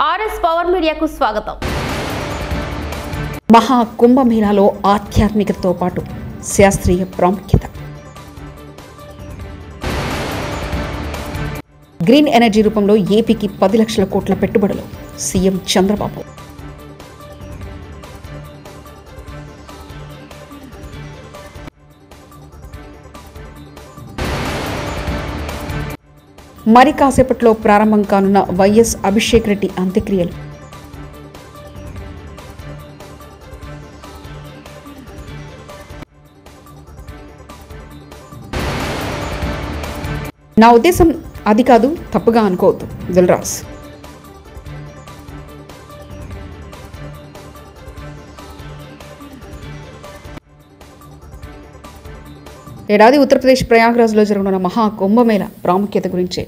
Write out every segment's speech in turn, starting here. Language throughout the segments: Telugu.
ఆర్ఎస్ పవర్ మీడియాకు స్వాగతం. మహా కుంభమేళాలో ఆధ్యాత్మికతతో పాటు శాస్త్రీయ ప్రాముఖ్యత. గ్రీన్ ఎనర్జీ రూపంలో ఏపీకి 10 లక్షల కోట్ల పెట్టుబడులు సీఎం చంద్రబాబు. మరి కాసేపట్లో ప్రారంభం కానున్న వైఎస్ అభిషేక్ రెడ్డి అంత్యక్రియలు. నా ఉద్దేశం అది కాదు, తప్పుగా అనుకోవద్దు. దిల్రాజ్ ఏడాది ఉత్తరప్రదేశ్ ప్రయాగ్రాజ్లో జరగనున్న మహా కుంభమేళ ప్రాముఖ్యత గురించి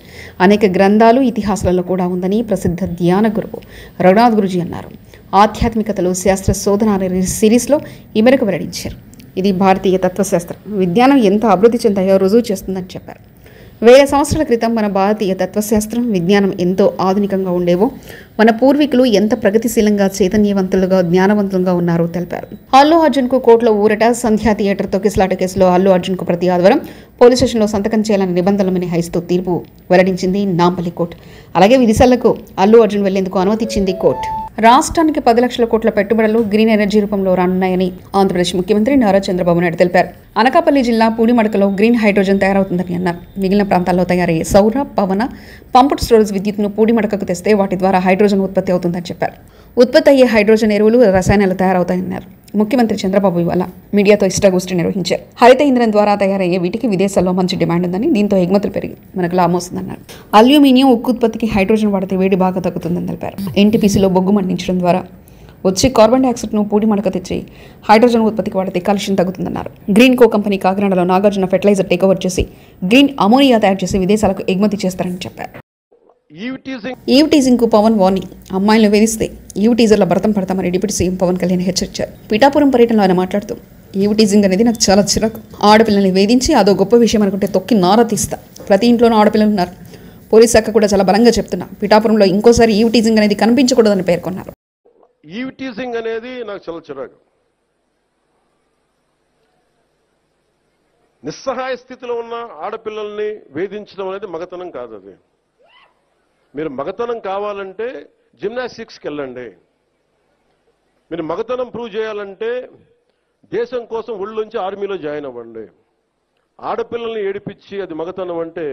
అనేక గ్రంథాలు, ఇతిహాసాలలో కూడా ఉందని ప్రసిద్ధ ధ్యాన గురువు రఘునాథ్ గురూజీ అన్నారు. ఆధ్యాత్మికతలో శాస్త్ర శోధన అనే సిరీస్లో ఈ మేరకు వెల్లడించారు. ఇది భారతీయ తత్వశాస్త్రం, విజ్ఞానం ఎంత అభివృద్ధి చెందాయో రుజువు చేస్తుందని చెప్పారు. 1000 సంవత్సరాల క్రితం మన భారతీయ తత్వశాస్త్రం, విజ్ఞానం ఎంతో ఆధునికంగా ఉండేవో, మన పూర్వీకులు ఎంత ప్రగతిశీలంగా, చైతన్యవంతులుగా, జ్ఞానవంతులుగా ఉన్నారో తెలిపారు. అల్లు అర్జున్కు కోర్టులో ఊరట. సంధ్యా థియేటర్ తొక్కిసలాట కేసులో అల్లు అర్జున్కు ప్రతి ఆదివారం పోలీస్ స్టేషన్లో సంతకం చేయాలని నిబంధనలు మినహాయిస్తూ తీర్పు వెల్లడించింది నాంపల్లి కోర్టు. అలాగే విదిశాలకు అల్లు అర్జున్ వెళ్లేందుకు అనుమతిచ్చింది కోర్టు. రాష్ట్రానికి 10 లక్షల కోట్ల పెట్టుబడులు గ్రీన్ ఎనర్జీ రూపంలో రానున్నాయని ఆంధ్రప్రదేశ్ ముఖ్యమంత్రి నారా చంద్రబాబు నాయుడు తెలిపారు. అనకాపల్లి జిల్లా పూడిమడకలో గ్రీన్ హైడ్రోజన్ తయారవుతుందని అన్నారు. మిగిలిన ప్రాంతాల్లో తయారయ్యే సౌర, పవన, పంప్డ్ స్టోరేజ్ విద్యుత్ను పూడిమడకకు తెస్తే వాటి ద్వారా హైడ్రోజన్ ఉత్పత్తి అవుతుందని చెప్పారు. ఉత్పత్తి అయ్యే హైడ్రోజన్ ఎరువులు, రసాయనాలు తయారవుతాయన్నారు. ముఖ్యమంత్రి చంద్రబాబు ఇవాళ మీడియాతో ఇష్టాగోష్ఠి నిర్వహించారు. హరిత ఇంధనం ద్వారా తయారయ్యే వీటికి విదేశాల్లో మంచి డిమాండ్ ఉందని, దీంతో ఎగుమతులు పెరిగి మనకు లాభం వస్తుందన్నారు. అల్యూమినియం, ఉక్కు ఉత్పత్తికి హైడ్రోజన్ వాడితే వేడి బాగా తగ్గుతుందని తెలిపారు. ఎన్టీపీసీలో బొగ్గు మండించడం ద్వారా వచ్చి కార్బన్ డైఆక్సైడ్ను పూడి మడక తెచ్చి హైడ్రోజన్ ఉత్పత్తికి వాడితే కాలుష్యం తగ్గుతుందన్నారు. గ్రీన్ కో కంపెనీ కాకినాడలో నాగార్జున ఫెర్టిలైజర్ టేక్ చేసి గ్రీన్ అమోనియా తయారు చేసి విదేశాలకు ఎగుమతి చేస్తారని చెప్పారు. ఈవ్ టీజింగ్ కు పవన్ వార్నింగ్. అమ్మాయిలను వేధిస్తే ఈవ్ టీజర్ల భరతం పడతామని డిప్యూటీ సీఎం పవన్ కళ్యాణ్ హెచ్చరించారు. పిఠాపురం పర్యటనలో ఆయన మాట్లాడుతూ, ఈవ్ టీజింగ్ అనేది నాకు చాలా చిరాకు. ఆడపిల్లల్ని వేధించి అదో గొప్ప విషయం అనుకుంటే తొక్కి నార తీస్తా. ప్రతి ఇంట్లోనూ ఆడపిల్లలు ఉన్నారు. పోలీస్ శాఖ కూడా చాలా బలంగా చెప్తున్నా, పిఠాపురంలో ఇంకోసారి ఈవ్ టీజింగ్ అనేది కనిపించకూడదని పేర్కొన్నారు. ఈవ్ టీజింగ్ అనేది నాకు చాలా చిరాకు. నిస్సహాయ స్థితిలో ఉన్న ఆడపిల్లల్ని వేధించడం అనేది మగతనం కాదు. అది మీరు మగతనం కావాలంటే జిమ్నాస్టిక్స్కి వెళ్ళండి. మీరు మగతనం ప్రూవ్ చేయాలంటే దేశం కోసం ఒళ్ళుంచి ఆర్మీలో జాయిన్ అవ్వండి. ఆడపిల్లల్ని ఏడిపించి అది మగతనం అంటే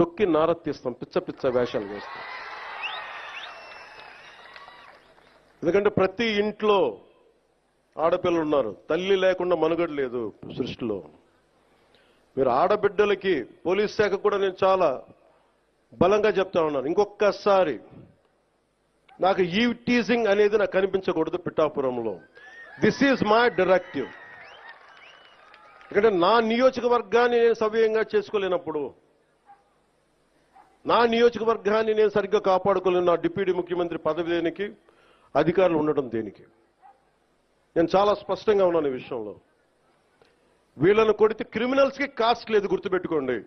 తొక్కి నారత్తిస్తాం, పిచ్చ పిచ్చ వేషాలు వేస్తాం. ఎందుకంటే ప్రతి ఇంట్లో ఆడపిల్లలు ఉన్నారు. తల్లి లేకుండా మనుగడ లేదు సృష్టిలో. మీరు ఆడబిడ్డలకి పోలీస్ శాఖ కూడా నేను చాలా బలంగా చెప్తా ఉన్నాను, ఇంకొకసారి నాకు ఈవ్ టీజింగ్ అనేది నాకు కనిపించకూడదు పిఠాపురంలో. This is my directive. ఎందుకంటే నా నియోజకవర్గాన్ని నేను సవ్యంగా చేసుకోలేనప్పుడు, నా నియోజకవర్గాన్ని నేను సరిగ్గా కాపాడుకోలేను, నా డిప్యూటీ ముఖ్యమంత్రి పదవి దేనికి, అధికారులు ఉండడం దేనికి? నేను చాలా స్పష్టంగా ఉన్నాను ఈ విషయంలో. వీళ్ళను కొడితే క్రిమినల్స్కి కాస్ట్ లేదు, గుర్తుపెట్టుకోండి.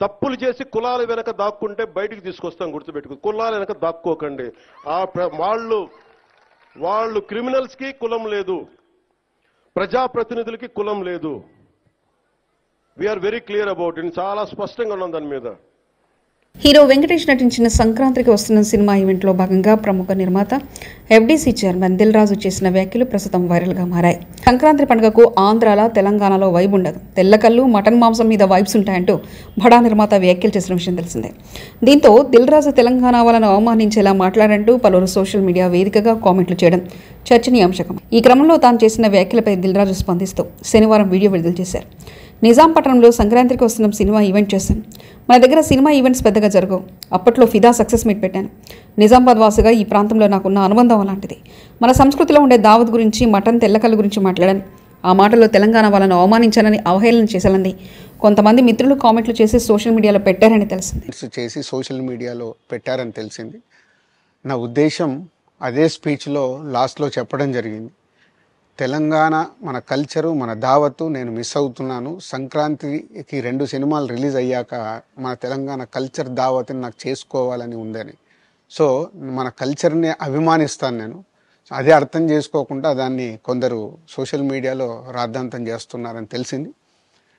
తప్పులు చేసి కులాల వెనక దాక్కుంటే బయటికి తీసుకొస్తాం, గుర్తుపెట్టుకో. కులాల వెనక దాక్కోకండి. వాళ్ళు క్రిమినల్స్కి కులం లేదు, ప్రజాప్రతినిధులకి కులం లేదు. We're very clear about it. చాలా స్పష్టంగా ఉన్నాం దాని మీద. హీరో వెంకటేష్ నటించిన సంక్రాంతికి వస్తున్న సినిమా ఈవెంట్లో భాగంగా ప్రముఖ నిర్మాత ఎఫ్డీసీ చైర్మన్ దిల్ రాజు చేసిన వ్యాఖ్యలు ప్రస్తుతం వైరల్గా మారాయి. సంక్రాంతి పండుగకు ఆంధ్రాల, తెలంగాణలో వైబ్ ఉండదు, తెల్లకల్లు, మటన్ మాంసం మీద వైబ్స్ ఉంటాయంటూ బడా నిర్మాత వ్యాఖ్యలు చేసిన విషయం తెలిసిందే. దీంతో దిల్ రాజు తెలంగాణ వాళ్ళను అవమానించేలా మాట్లాడంటూ పలువురు సోషల్ మీడియా వేదికగా కామెంట్లు చేయడం చర్చనీయాంశకం. ఈ క్రమంలో తాను చేసిన వ్యాఖ్యలపై దిల్ రాజు స్పందిస్తూ శనివారం వీడియో విడుదల చేశారు. నిజాంపట్నంలో సంక్రాంతికి వస్తున్న సినిమా ఈవెంట్ చేశాను. మన దగ్గర సినిమా ఈవెంట్స్ పెద్దగా జరగవు. అప్పట్లో ఫిదా సక్సెస్ మీట్ పెట్టాను. నిజామాబాద్ వాసిగా ఈ ప్రాంతంలో నాకున్న అనుబంధం అలాంటిది. మన సంస్కృతిలో ఉండే దావత్ గురించి, మటన్, తెల్లకల్లు గురించి మాట్లాడాను. ఆ మాటల్లో తెలంగాణ వాళ్ళను అవమానించానని, అవహేళన చేశానని కొంతమంది మిత్రులు కామెంట్లు చేసి సోషల్ మీడియాలో పెట్టారని తెలిసింది. నా ఉద్దేశం అదే స్పీచ్లో లాస్ట్లో చెప్పడం జరిగింది. తెలంగాణ మన కల్చరు, మన దావత్తు నేను మిస్ అవుతున్నాను. సంక్రాంతికి 2 సినిమాలు రిలీజ్ అయ్యాక మన తెలంగాణ కల్చర్ దావత్ని నాకు చేసుకోవాలని ఉందని. సో మన కల్చర్ని అభిమానిస్తాను నేను. అదే అర్థం చేసుకోకుండా దాన్ని కొందరు సోషల్ మీడియాలో రాద్ధాంతం చేస్తున్నారని తెలిసింది.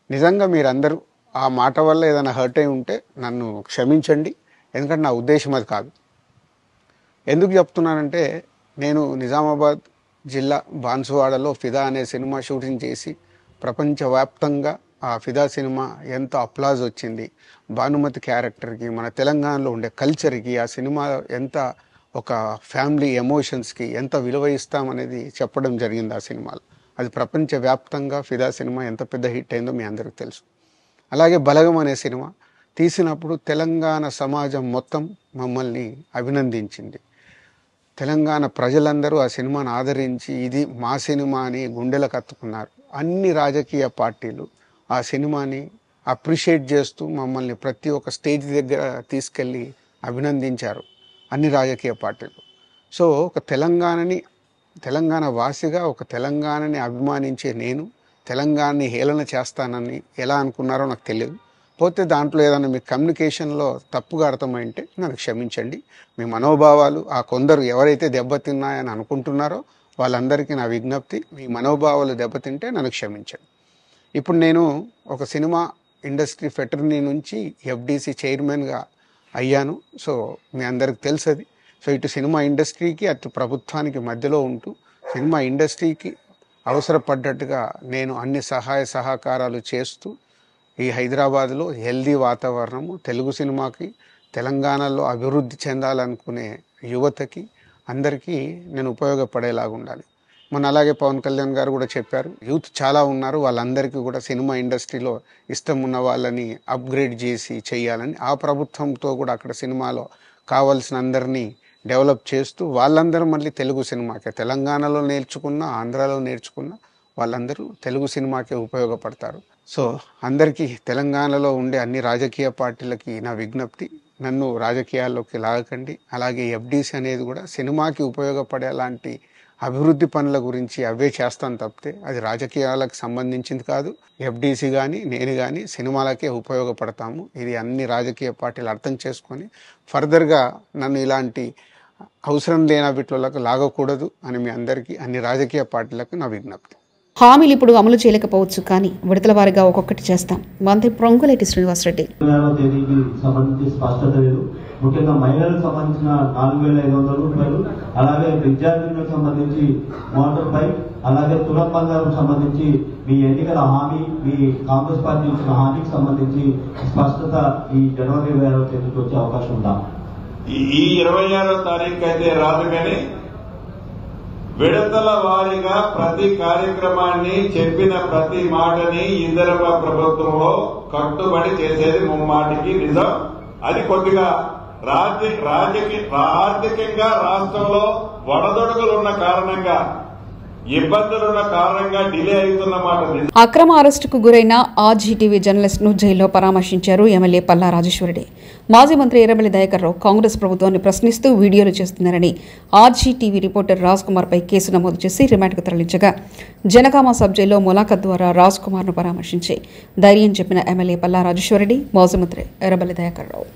నిజంగా మీరందరూ ఆ మాట వల్ల ఏదైనా హర్ట్ అయి ఉంటే నన్ను క్షమించండి, ఎందుకంటే నా ఉద్దేశం అది కాదు. ఎందుకు చెప్తున్నానంటే, నేను నిజామాబాద్ జిల్లా బాన్సువాడలో ఫిదా అనే సినిమా షూటింగ్ చేసి ప్రపంచవ్యాప్తంగా ఆ ఫిదా సినిమా ఎంత అప్లాజ్ వచ్చింది, భానుమతి క్యారెక్టర్కి, మన తెలంగాణలో ఉండే కల్చర్కి, ఆ సినిమా ఎంత ఒక ఫ్యామిలీ ఎమోషన్స్కి ఎంత విలువ ఇస్తామనేది చెప్పడం జరిగింది ఆ సినిమాలో. అది ప్రపంచవ్యాప్తంగా ఫిదా సినిమా ఎంత పెద్ద హిట్ అయిందో మీ అందరికీ తెలుసు. అలాగే బలగం అనే సినిమా తీసినప్పుడు తెలంగాణ సమాజం మొత్తం మమ్మల్ని అభినందించింది. తెలంగాణ ప్రజలందరూ ఆ సినిమాను ఆదరించి ఇది మా సినిమా అని గుండెలకు హత్తుకున్నారు. అన్ని రాజకీయ పార్టీలు ఆ సినిమాని అప్రిషియేట్ చేస్తూ మమ్మల్ని ప్రతి ఒక్క స్టేజ్ దగ్గర తీసుకెళ్ళి అభినందించారు అన్ని రాజకీయ పార్టీలు. సో ఒక తెలంగాణ వాసిగా ఒక తెలంగాణని అభిమానించే నేను తెలంగాణని హేళన చేస్తానని ఎలా అనుకున్నారో నాకు తెలియదు. పోతే దాంట్లో ఏదైనా మీ కమ్యూనికేషన్లో తప్పుగా అర్థమైంటే నన్ను క్షమించండి. మీ మనోభావాలు ఆ కొందరు ఎవరైతే దెబ్బతిన్నాయని అనుకుంటున్నారో వాళ్ళందరికీ నా విజ్ఞప్తి, మీ మనోభావాలు దెబ్బతింటే నన్ను క్షమించండి. ఇప్పుడు నేను ఒక సినిమా ఇండస్ట్రీ ఫెటర్నీ నుంచి ఎఫ్డీసీ చైర్మన్గా అయ్యాను. సో మీ అందరికి తెలుసది. సో ఇటు సినిమా ఇండస్ట్రీకి అటు ప్రభుత్వానికి మధ్యలో ఉంటూ సినిమా ఇండస్ట్రీకి అవసరపడ్డట్టుగా నేను అన్ని సహాయ సహకారాలు చేస్తూ ఈ హైదరాబాద్లో హెల్దీ వాతావరణము, తెలుగు సినిమాకి, తెలంగాణలో అభివృద్ధి చెందాలనుకునే యువతకి అందరికీ నేను ఉపయోగపడేలాగా ఉండాలి. మన అలాగే పవన్ కళ్యాణ్ గారు కూడా చెప్పారు, యూత్ చాలా ఉన్నారు, వాళ్ళందరికీ కూడా సినిమా ఇండస్ట్రీలో ఇష్టం ఉన్న వాళ్ళని అప్గ్రేడ్ చేసి చేయాలని, ఆ ప్రభుత్వంతో కూడా అక్కడ సినిమాలో కావాల్సిన అందరినీ డెవలప్ చేస్తూ వాళ్ళందరూ మళ్ళీ తెలుగు సినిమాకే, తెలంగాణలో నేర్చుకున్న, ఆంధ్రాలో నేర్చుకున్న వాళ్ళందరూ తెలుగు సినిమాకే ఉపయోగపడతారు. సో అందరికీ తెలంగాణలో ఉండే అన్ని రాజకీయ పార్టీలకి నా విజ్ఞప్తి, నన్ను రాజకీయాల్లోకి లాగకండి. అలాగే ఎఫ్డీసీ అనేది కూడా సినిమాకి ఉపయోగపడే లాంటి అభివృద్ధి పనుల గురించి అవే చేస్తాను తప్పితే అది రాజకీయాలకు సంబంధించింది కాదు. ఎఫ్డీసీ కానీ నేను కానీ సినిమాలకే ఉపయోగపడతాము. ఇది అన్ని రాజకీయ పార్టీలు అర్థం చేసుకొని ఫర్దర్గా నన్ను ఇలాంటి అవసరం లేని వీటిలోకి లాగకూడదు అని మీ అందరికీ, అన్ని రాజకీయ పార్టీలకు నా విజ్ఞప్తి. హామీలు ఇప్పుడు అమలు చేయలేకపోవచ్చు, కానీ విడతల వారీగా ఒక్కొక్కటి చేస్తాం. మంత్రి పొంగులేటి శ్రీనివాసరెడ్డి. తేదీకి సంబంధించి స్పష్టత లేదు. ముఖ్యంగా మహిళలకు సంబంధించిన 4,500 రూపాయలు, అలాగే విద్యార్థులకు సంబంధించి మోటార్ బైక్, అలాగే తులం బంగారం సంబంధించి మీ ఎన్నికల హామీ, మీ కాంగ్రెస్ పార్టీ ఇచ్చిన హామీకి సంబంధించి స్పష్టత ఈ జనవరి 26వ తేదీకి వచ్చే అవకాశం ఉందా? ఈ 26వ తారీఖు అయితే రాదు, కానీ విడతల వారీగా ప్రతి కార్యక్రమాన్ని, చెప్పిన ప్రతి మాటని ఇందిరమ్మ ప్రభుత్వంలో కట్టుబడి చేసేది ముమ్మాటికి నిజం. అది కొద్దిగా ఆర్థికంగా రాష్ట్రంలో వడదొడుగులున్న కారణంగా, ఇబ్బందులున్న కారణంగా డిలే అవుతున్నమాట. అక్రమ అరెస్టుకు గురైన ఆర్జీటీవీ జర్నలిస్ట్ ను జైల్లో పరామర్శించారు ఎమ్మెల్యే పల్లా రాజేశ్వరరెడ్డి. మాజీ మంత్రి ఎర్రబెల్లి దయాకర్ రావు కాంగ్రెస్ ప్రభుత్వాన్ని ప్రశ్నిస్తూ వీడియోలు చేస్తున్నారని ఆర్జీటీవీ రిపోర్టర్ రాజ్ కుమార్ పై కేసు నమోదు చేసి రిమాండ్కు తరలించగా, జనగామ సబ్ జైల్లో ములాఖత్ ద్వారా రాజ్ కుమార్ ను పరామర్శించి ధైర్యం చెప్పిన ఎమ్మెల్యే పల్లా రాజేశ్వరరెడ్డి, మాజీ మంత్రి ఎర్రబెల్లి దయాకర్ రావు.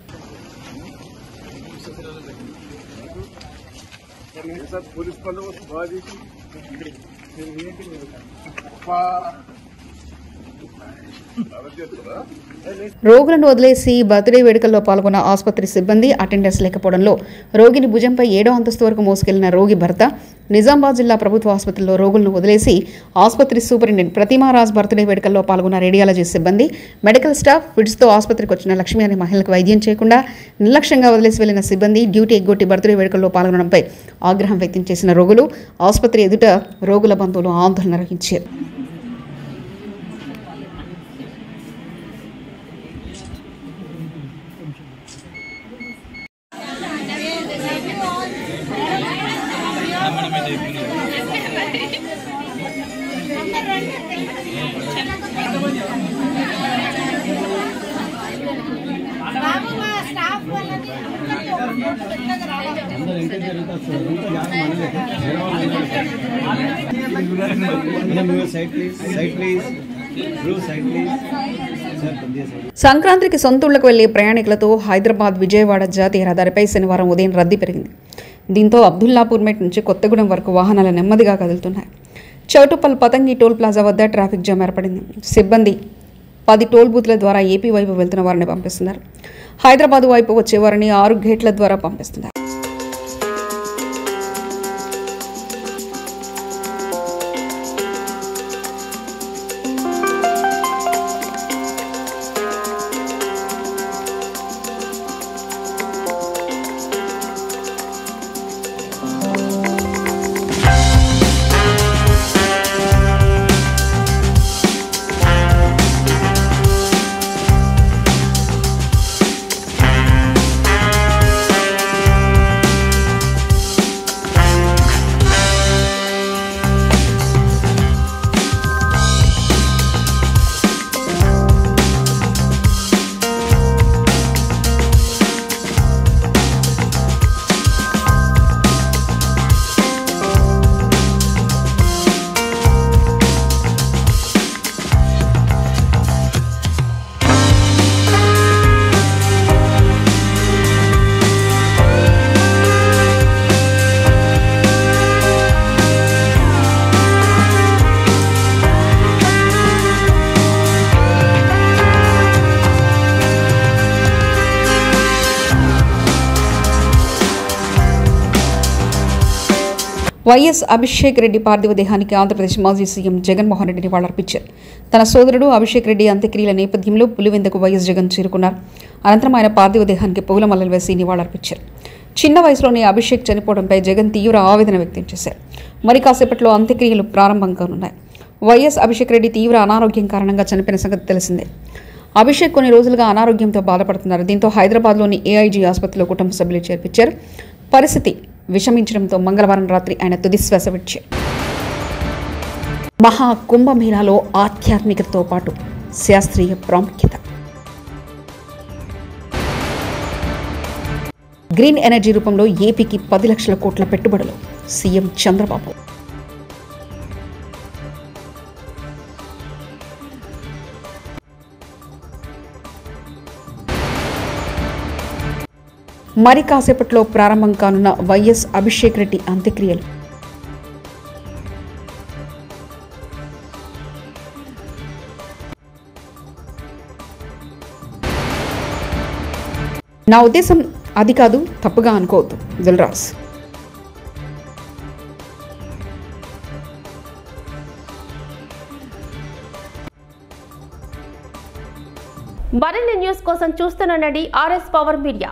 రోగులను వదిలేసి బర్త్డే వేడుకల్లో పాల్గొన్న ఆసుపత్రి సిబ్బంది, అటెండర్స్ లేకపోవడంలో రోగిని భుజంపై 7వ అంతస్తు వరకు మోసుకెళ్లిన రోగి భర్త, నిజామాబాద్ జిల్లా ప్రభుత్వ ఆసుపత్రిలో రోగులను వదిలేసి ఆసుపత్రి సూపరింటెండెంట్ ప్రతిమారాజ్ బర్త్డే వేడుకల్లో పాల్గొన్న రేడియాలజీ సిబ్బంది, మెడికల్ స్టాఫ్, ఫిడ్స్తో ఆసుపత్రికి వచ్చిన లక్ష్మి అనే మహిళలకు వైద్యం చేయకుండా నిర్లక్ష్యంగా వదిలేసి వెళ్లిన సిబ్బంది, డ్యూటీ ఎగ్గొట్టి బర్త్డే వేడుకల్లో పాల్గొనడంపై ఆగ్రహం వ్యక్తం చేసిన రోగులు ఆసుపత్రి ఎదుట రోగుల బంధువులు ఆందోళన నిర్వహించారు. Side please. Blue side please. సంక్రాంతికి సొంతూళ్లకు వెళ్లే ప్రయాణికులతో హైదరాబాద్ విజయవాడ జాతీయ రహదారిపై శనివారం ఉదయం రద్దీ పెరిగింది. దీంతో అబ్దుల్లాపూర్ మెట్ నుంచి కొత్తగూడెం వరకు వాహనాలు నెమ్మదిగా కదులుతున్నాయి. చౌటుప్పల్ పతంగి టోల్ ప్లాజా వద్ద ట్రాఫిక్ జామ్ ఏర్పడింది. సిబ్బంది 10 టోల్ బూత్ల ద్వారా ఏపీ వైపు వెళ్తున్న వారిని పంపిస్తున్నారు. హైదరాబాద్ వైపు వచ్చేవారిని 6 గేట్ల ద్వారా పంపిస్తున్నారు. వైఎస్ అభిషేక్ రెడ్డి పార్థివ దేహానికి ఆంధ్రప్రదేశ్ మాజీ సీఎం జగన్మోహన్ రెడ్డి నివాళులర్పించారు. తన సోదరుడు అభిషేక్ రెడ్డి అంత్యక్రియల నేపథ్యంలో పులివెందుకు వైఎస్ జగన్ చేరుకున్నారు. అనంతరం ఆయన పార్థివ దేహానికి పూలమల్లలు వేసి నివాళులర్పించారు. చిన్న వయసులోనే అభిషేక్ చనిపోవడంపై జగన్ తీవ్ర ఆవేదన వ్యక్తం చేశారు. మరి కాసేపట్లో అంత్యక్రియలు ప్రారంభం కానున్నాయి. వైఎస్ అభిషేక్ రెడ్డి తీవ్ర అనారోగ్యం కారణంగా చనిపోయిన సంగతి తెలిసిందే. అభిషేక్ కొన్ని రోజులుగా అనారోగ్యంతో బాధపడుతున్నారు. దీంతో హైదరాబాద్లోని ఏఐజీ ఆసుపత్రిలో కుటుంబ సభ్యులు చేర్పించారు. పరిస్థితి విషమించడంతో మంగళవారం రాత్రి ఆయన తుదిశ్వాస విడిచారు. మహా కుంభమేళాలో ఆధ్యాత్మికతతో పాటు శాస్త్రీయ ప్రాముఖ్యత. గ్రీన్ ఎనర్జీ రూపంలో ఏపీకి 10 లక్షల కోట్ల పెట్టుబడులు సీఎం చంద్రబాబు. మరి కాసేపట్లో ప్రారంభం కానున్న వైఎస్ అభిషేక్ రెడ్డి అంత్యక్రియలు. నా ఉద్దేశం అది కాదు, తప్పుగా అనుకోవద్దు. దిల్రాజ్. మరిన్ని న్యూస్ కోసం చూస్తూనే ఉండండి RS పవర్ మీడియా.